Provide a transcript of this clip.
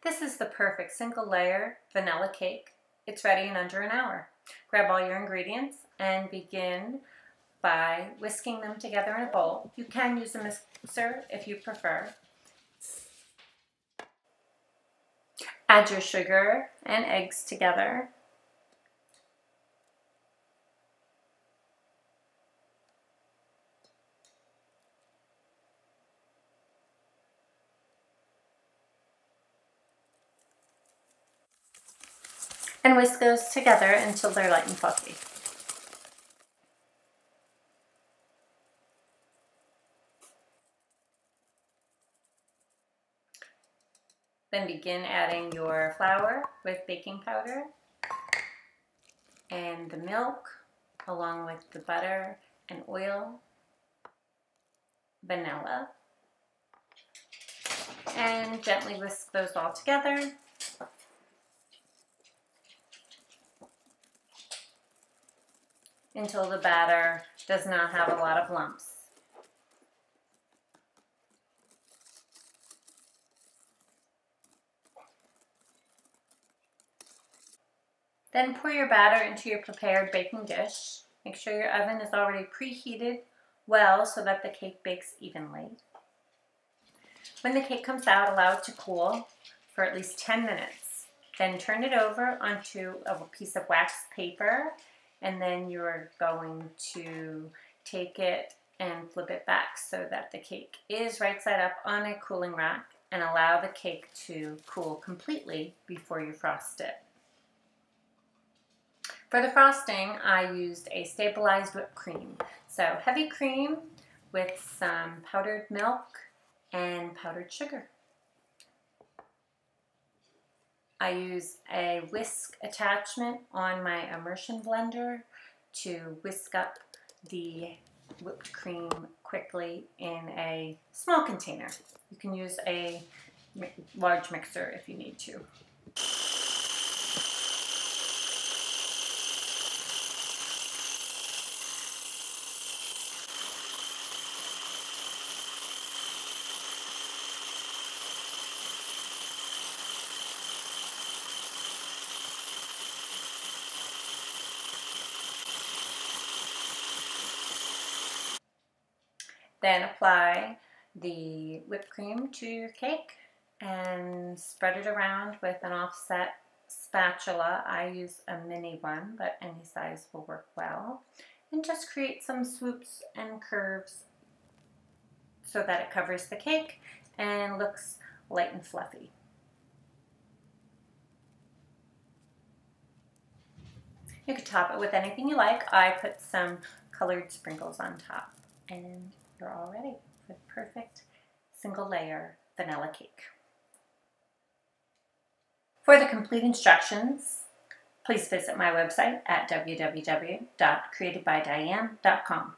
This is the perfect single layer vanilla cake. It's ready in under an hour. Grab all your ingredients and begin by whisking them together in a bowl. You can use a mixer if you prefer. Add your sugar and eggs together. And whisk those together until they're light and fluffy. Then begin adding your flour with baking powder and the milk along with the butter and oil, vanilla, and gently whisk those all together. Until the batter does not have a lot of lumps. Then pour your batter into your prepared baking dish. Make sure your oven is already preheated well so that the cake bakes evenly. When the cake comes out, allow it to cool for at least 10 minutes. Then turn it over onto a piece of waxed paper, and then you're going to take it and flip it back so that the cake is right side up on a cooling rack, and allow the cake to cool completely before you frost it. For the frosting, I used a stabilized whipped cream. So heavy cream with some powdered milk and powdered sugar. I use a whisk attachment on my immersion blender to whisk up the whipped cream quickly in a small container. You can use a large mixer if you need to. Then apply the whipped cream to your cake and spread it around with an offset spatula. I use a mini one, but any size will work well. And just create some swoops and curves so that it covers the cake and looks light and fluffy. You could top it with anything you like. I put some colored sprinkles on top, and you're all ready for the perfect single layer vanilla cake. For the complete instructions, please visit my website at www.createdbydiane.com.